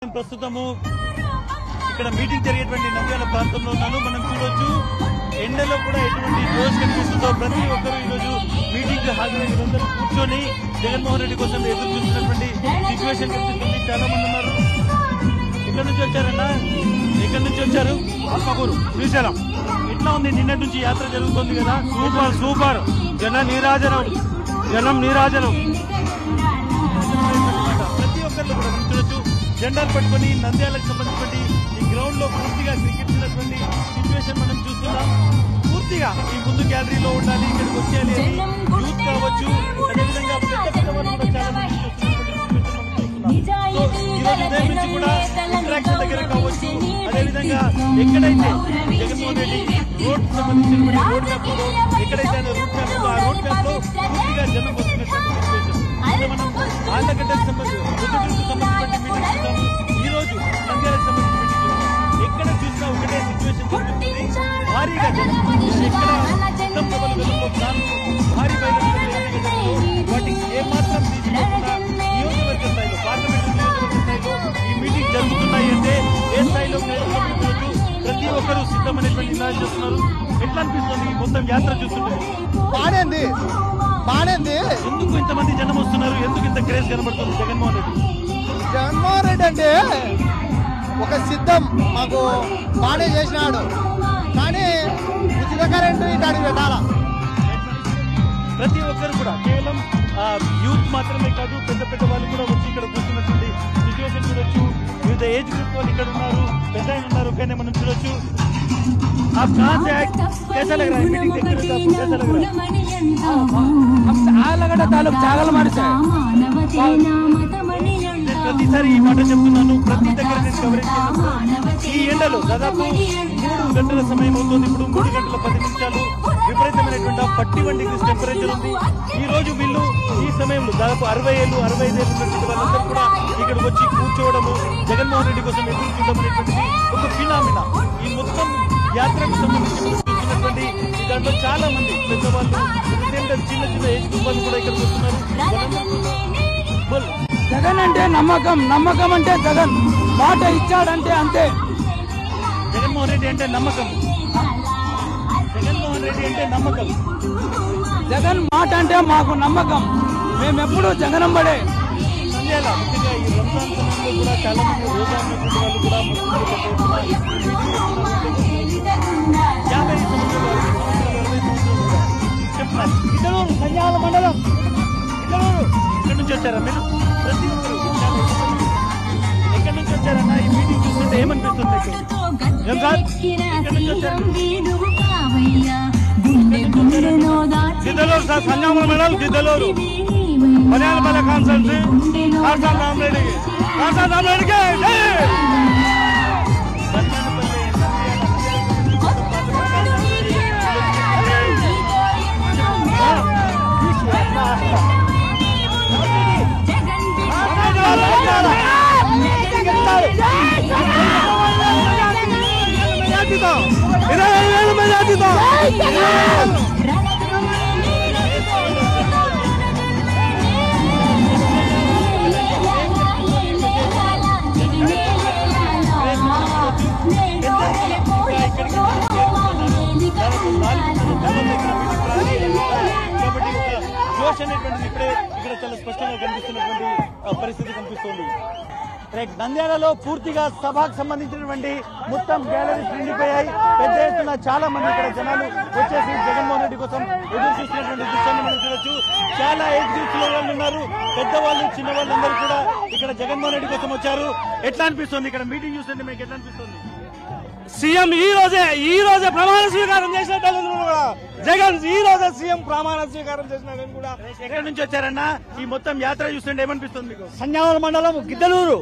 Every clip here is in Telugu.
ప్రస్తుతము ఇక్కడ మీటింగ్ జరిగేటువంటి నంద్యాల ప్రాంతంలో ఉన్నాను. మనం చూడొచ్చు ఎండలో కూడా ఎటువంటి జోష్ కనిపిస్తుందో ప్రతి ఒక్కరు ఈ రోజు మీటింగ్ హాజరై వీరందరూ కూర్చొని జగన్మోహన్ రెడ్డి కోసం ఎదురు చూస్తున్నటువంటి సిచ్యువేషన్ కనిపిస్తుంది. చాలా మంది ఉన్నారు. ఎక్కడి నుంచి వచ్చారన్నా? ఎక్కడి నుంచి వచ్చారు? అక్కపూరు, శ్రీశైలం. ఎట్లా ఉంది? నిన్నటి నుంచి యాత్ర జరుగుతుంది కదా. Super super. జనం నీరాజనం. ప్రతి ఒక్కరు కూడా మనం చూడొచ్చు జెండాలు పట్టుకుని నంద్యాలకు సంబంధించినటువంటి ఈ గ్రౌండ్ లో పూర్తిగా క్రికెట్టినటువంటి సిచ్యువేషన్ మనం చూస్తున్నాం. పూర్తిగా ఈ ముందు గ్యాలరీలో ఉండాలి, ఇక్కడికి వచ్చేయాలి అని యూత్ కావచ్చు, అదేవిధంగా పెద్ద పెద్ద వాళ్ళు కూడా చాలా మంది ఈరోజు ఉదయం నుంచి కూడా ఇంటరాక్షన్ దగ్గర కావచ్చు, అదేవిధంగా ఎక్కడైతే జగన్మోహన్ రెడ్డి రోడ్ సంబంధించిన రోడ్ మ్యాప్ లో ఎక్కడైతే ఆయన రూట్ మ్యాప్ ఉందో ఆ రోడ్ మ్యాప్ లో పూర్తిగా జనం వస్తున్నటువంటి సిచ్యువేషన్. మనం ఆళ్లగడ్డకు సంబంధించినటువంటి మీటింగ్ చూద్దాము. ఈ రోజు నంద్యాలకు సంబంధించిన మీటింగ్ ఎక్కడ చూసినా ఒకటే సిచ్యువేషన్ జరుగుతుంది. భారీగా జనం ఎక్కడ సిద్ధం సభలు వెలుగులో భారీ వాటికి ఏమాత్రం తీసుకోకుండా నియోజకవర్గ స్థాయిలో పార్లమెంటు నియోజకవర్గ స్థాయిలో ఈ మీటింగ్ జరుగుతున్నాయి అంటే ఏ స్థాయిలో ప్రతి ఒక్కరూ సిద్ధమైనటువంటి నినాదం చేస్తున్నారు. ఎట్లా అనిపిస్తుంది మొత్తం యాత్ర చూస్తుంటే? బానేంది. ఎందుకు ఇంతమంది జనం వస్తున్నారు? ఎందుకు ఇంత క్రేజ్ కనబడుతుంది జగన్మోహన్ రెడ్డి అంటే ఒక సిద్ధం మాకు బానే చేసినాడు, కానీ ఉచిత కరెంటు ఇటానికి పెట్టాలా. ప్రతి ఒక్కరు కూడా కేవలం యూత్ మాత్రమే కాదు, పెద్ద పెద్ద వాళ్ళు కూడా వచ్చి ఇక్కడ కూర్చున్నటువంటి సిచ్యువేషన్ చూడొచ్చు. వివిధ ఏజ్ గ్రూప్ వాళ్ళు ఇక్కడ ఉన్నారు, పెద్ద ఆయన ఉన్నారు. కానీ మనం చూడొచ్చు आप कहाँ से आए? कैसा लग रहा है मीटिंग देखते हुए? आपको कैसा लग रहा है? हम आलगड्డ तालूक చాగలమాడి ప్రతిసారి ఈ మాట చెప్తున్నాను. ప్రతి దగ్గర నేను కవరేజ్ చేస్తున్నాను. ఈ ఎండలో దాదాపు 3 గంటల సమయం అవుతుంది. ఇప్పుడు 3 గంటల 10 నిమిషాలు విపరీతమైనటువంటి 41 డిగ్రీస్ టెంపరేచర్ ఉంది. ఈ రోజు వీళ్ళు ఈ సమయంలో దాదాపు 60 ఏళ్ళు 65 ఏళ్ళు ఉన్నటువంటి వాళ్ళందరూ కూడా ఇక్కడికి వచ్చి కూర్చోవడము, జగన్మోహన్ రెడ్డి కోసం ఎదురు చూడమనేటువంటిది ఒక ఫినామినా. ఈ మొత్తం యాత్రకు సంబంధించి చూస్తున్నటువంటి దాంట్లో చాలా మంది పెద్దవాళ్ళు, చిన్న చిన్న ఏజ్ గ్రూప్ వాళ్ళు కూడా ఇక్కడికి వస్తున్నారు. జగన్ అంటే నమ్మకం అంటే జగన్ మాట ఇచ్చాడంటే అంతే. జగన్మోహన్ రెడ్డి అంటే నమ్మకం. జగన్ మాట అంటే మాకు నమ్మకం. మేమెప్పుడు జగనంబడే. నంద్యాల ముఖ్యంగా ఈ రంజాన్ సమయంలో కూడా చాలా మంది రోజా ఉన్నటువంటి వాళ్ళు కూడా చెప్తున్నారు. గిద్దలూరు నంద్యాల మండలం ఇక్కడి నుంచి వచ్చారా మీరు? ప్రతి ఒక్కరు ఎక్కడి నుంచి వచ్చారన్నా? ఈ మీటింగ్ చూస్తుంటే ఏమనిపిస్తుంది? గిద్దలూరు సార్, సంజామల మండలం గిద్దలూరు, పర్యాలపల్లి కాన్స్టిట్యూన్సీ, కాసాం రామరెడ్డికి కాబట్టి ఒక జోష్ అనేటువంటిది ఇప్పుడే ఇక్కడ చాలా స్పష్టంగా కనిపిస్తున్నటువంటి పరిస్థితి కనిపిస్తుంది. నంద్యాలలో పూర్తిగా సభకు సంబంధించినటువంటి మొత్తం గ్యాలరీస్ నిండిపోయాయి. పెద్ద ఎత్తున చాలా మంది ఇక్కడ జనాలు వచ్చేసి జగన్మోహన్ రెడ్డి కోసం ఎదురు చూస్తున్నటువంటి దృశ్యాన్ని మనం చూడొచ్చు. చాలా ఏజ్ గ్రూప్స్ లో వాళ్ళు ఉన్నారు, పెద్దవాళ్ళు చిన్నవాళ్ళందరూ కూడా ఇక్కడ జగన్మోహన్ రెడ్డి కోసం వచ్చారు. ఎట్లా అనిపిస్తుంది ఇక్కడ మీటింగ్ చూస్తుంటే మీకు? ఎట్లా అనిపిస్తుంది? సీఎం ఈ రోజే ప్రమాణ స్వీకారం చేసినట్టు కూడా జగన్ ఈ రోజే సీఎం ప్రమాణ స్వీకారం చేసినట్టు కూడా. ఎక్కడి నుంచి వచ్చారన్నా? ఈ మొత్తం యాత్ర చూస్తుంటే ఏమనిపిస్తుంది మీకు? సంజామల మండలం గిద్దలూరు,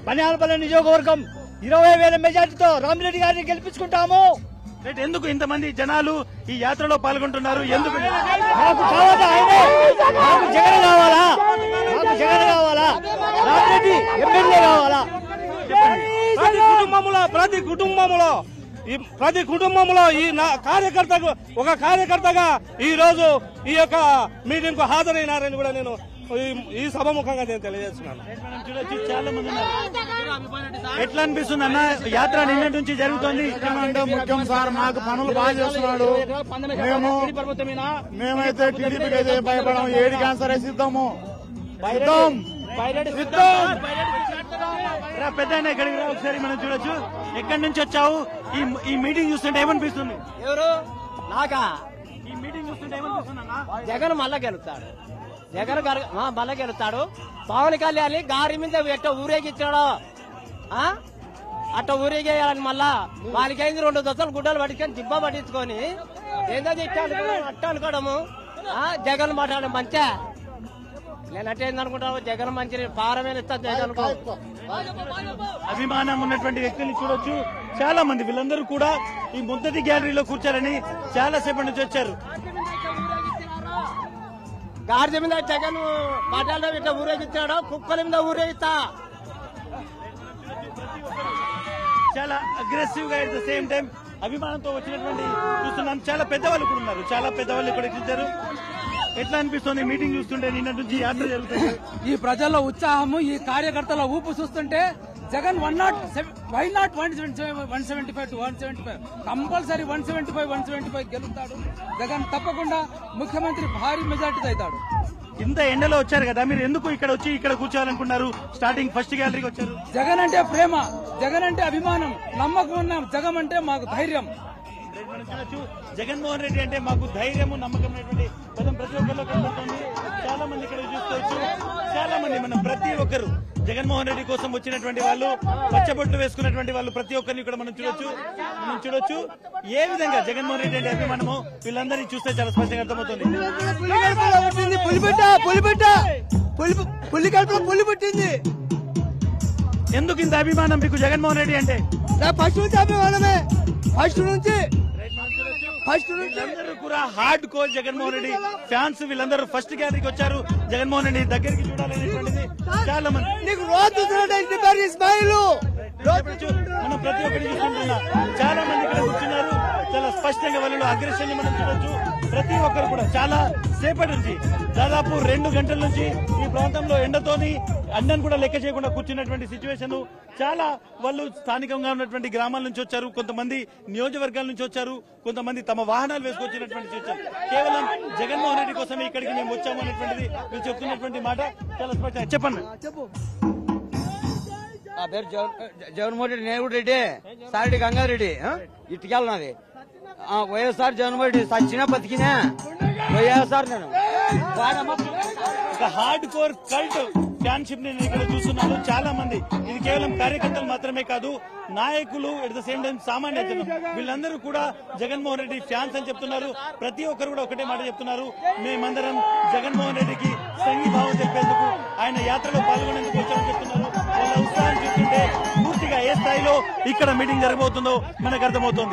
పనియాలపల్లి నియోజకవర్గం 20,000 మెజార్టీతో రామిరెడ్డి గారిని గెలిపించుకుంటాము. ఎందుకు ఇంతమంది జనాలు ఈ యాత్రలో పాల్గొంటున్నారు? ఎందుకు? మాకు కావాలా ఆయనే, మాకు జగన్ కావాలా, రామిరెడ్డి ఎమ్మెల్యే కావాలా. ప్రతి కుటుంబంలో ఈ కార్యకర్తగా ఈ రోజు ఈ యొక్క మీటింగ్ కు హాజరైనారని కూడా నేను ఈ సభాముఖంగా నేను తెలియజేస్తున్నాను. చూడొచ్చు చాలా మంది ఉన్నారు. ఎట్లా అనిపిస్తుంది అన్న యాత్ర నిన్నటి నుంచి జరుగుతోంది? ముఖ్యం సార్, మాకు పనులు బాగా చేస్తున్నాడు. మేమైతే టీడీపీకి అయితే భయపడము. ఏడు క్యాన్సర్ సిద్ధము పెద్ద ఇక్కడికి రా ఒకసారి. మనం చూడొచ్చు. ఎక్కడి నుంచి వచ్చావు? ఈ మీటింగ్ చూస్తుంటే ఏమనిపిస్తుంది? ఎవరు నాకా? ఈ మీటింగ్ చూస్తుంటే ఏమనిపిస్తుంది అన్న? జగన్ మళ్ళా గెలుస్తాడు. జగన్ మళ్ళా గెలుస్తాడు. పవన్ కళ్యాణ్ గారి మీద ఎట్ట ఊరేగిచ్చాడు, అట్ట ఊరేగేయాలని మళ్ళా వాళ్ళకైంది 2 దశలు గుడ్డలు పట్టుకొని దిబ్బ పట్టించుకొని ఏదో అట్ట అనుకోవడము. జగన్ మాట్లాడడం మంచిగా నేనంటే ఏందనుకుంటావు? జగన్ మంచి పారమేలు ఇస్తా జగన్. అభిమానం ఉన్నటువంటి వ్యక్తుల్ని చూడొచ్చు. చాలా మంది వీళ్ళందరూ కూడా ఈ మొదటి గ్యాలరీలో కూర్చారని చాలా సేపటి నుంచి వచ్చారు. గాడిద మీద జగన్ పటాల ఇట్లా ఊరేగిచ్చాడు, కుక్కల మీద ఊరేగిస్తా. చాలా అగ్రెసివ్ గా అట్ ద సేమ్ టైం అభిమానంతో వచ్చినటువంటి చూస్తున్నాం. చాలా పెద్దవాళ్ళు కూడా ఉన్నారు. చాలా పెద్దవాళ్ళు ఇక్కడ ఇచ్చారు. ఎట్లా అనిపిస్తుంది మీటింగ్ చూస్తుంటే? నిన్న నుంచి యాత్ర జరుగుతుంది. ఈ ప్రజల ఉత్సాహము, ఈ కార్యకర్తల ఊపు చూస్తుంటే జగన్ 175 కంపల్సరీ 175 గెలుస్తాడు. జగన్ తప్పకుండా ముఖ్యమంత్రి భారీ మెజార్టీతో అవుతాడు. ఇంత ఎండలో వచ్చారు కదా, మీరు ఎందుకు ఇక్కడ వచ్చి ఇక్కడ కూర్చోవాలనుకున్నారు? స్టార్టింగ్ ఫస్ట్ గ్యాలరీకి వచ్చారు. జగన్ అంటే ప్రేమ, జగన్ అంటే అభిమానం, నమ్మకం ఉన్న జగన్ అంటే మాకు ధైర్యం. జగన్మోహన్ రెడ్డి అంటే మాకు ధైర్యము, నమ్మకం అనేటువంటి పదం ప్రతి ఒక్కరిలో కనబడుతుంది. చాలా మంది ఇక్కడ చూసుకోవచ్చు. చాలా మంది మనం ప్రతి ఒక్కరు జగన్మోహన్ రెడ్డి కోసం వచ్చినటువంటి వాళ్ళు, పచ్చబొట్లు వేసుకున్నటువంటి వాళ్ళు ప్రతి ఒక్కరిని ఇక్కడ మనం చూడొచ్చు. ఏ విధంగా జగన్మోహన్ రెడ్డి అంటే అభిమానము వీళ్ళందరినీ చూస్తే చాలా స్పష్టంగా అర్థమవుతుంది. పులి కడుపులో పులి పుట్టింది. ఎందుకు ఇంత అభిమానం మీకు జగన్మోహన్ రెడ్డి అంటే? ఫస్ట్ నుంచి అభిమానమే. ఫస్ట్ నుంచి వీళ్ళందరూ కూడా hard core Jaganmohan Reddy fans. వీళ్ళందరూ ఫస్ట్ గ్యాలరీకి వచ్చారు జగన్మోహన్ రెడ్డి దగ్గరికి చూడాలనేటువంటిది. చాలా మంది మనం ప్రతి ఒక్కటి చూసుకుంటున్నాం. చాలా మంది ఇక్కడ కూర్చున్నారు. చాలా స్పష్టంగా వాళ్ళు అగ్రెషన్ మనం చూడొచ్చు. ప్రతి ఒక్కరు కూడా చాలా సేపటి నుంచి దాదాపు 2 గంటల నుంచి ఈ ప్రాంతంలో ఎండతోని అన్నం కూడా లెక్క చేయకుండా కూర్చున్నటువంటి సిచ్యువేషన్. చాలా వాళ్ళు స్థానికంగా ఉన్నటువంటి గ్రామాల నుంచి వచ్చారు, కొంతమంది నియోజకవర్గాల నుంచి వచ్చారు, కొంతమంది తమ వాహనాలు వేసుకొచ్చినటువంటి వచ్చారు. కేవలం జగన్మోహన్ రెడ్డి కోసమే ఇక్కడికి మేము వచ్చాము అనేటువంటిది మీరు చెప్తున్నటువంటి మాట చాలా స్పష్టంగా. చెప్పండి. నా పేరు జగన్మోహన్ రెడ్డి, నేను రెడ్డి, సారెడ్డి గంగారెడ్డి. ఇటుకెళ్ళినది వైఎస్ఆర్ జగన్మోహన్ రెడ్డి సచ్చినా బతికినా వైఎస్ఆర్. నేను ఒక హార్డ్ కోర్ కల్ట్ ఫ్యాన్షిప్ నేను ఇక్కడ చూస్తున్నాను. చాలా మంది, ఇది కేవలం కార్యకర్తలు మాత్రమే కాదు, నాయకులు, ఎట్ ద సేమ్ టైం సామాన్య జనం, వీళ్ళందరూ కూడా జగన్మోహన్ రెడ్డి ఫ్యాన్స్ అని చెప్తున్నారు. ప్రతి ఒక్కరు కూడా ఒకటే మాట చెప్తున్నారు, మేమందరం జగన్మోహన్ రెడ్డికి సంఘీభావం చెప్పేందుకు, ఆయన యాత్రలో పాల్గొనేందుకు వచ్చామని చెప్తున్నారు. వాళ్ళ ఉత్సాహం చూస్తుంటే పూర్తిగా ఏ స్థాయిలో ఇక్కడ మీటింగ్ జరగబోతుందో మనకు అర్థమవుతోంది.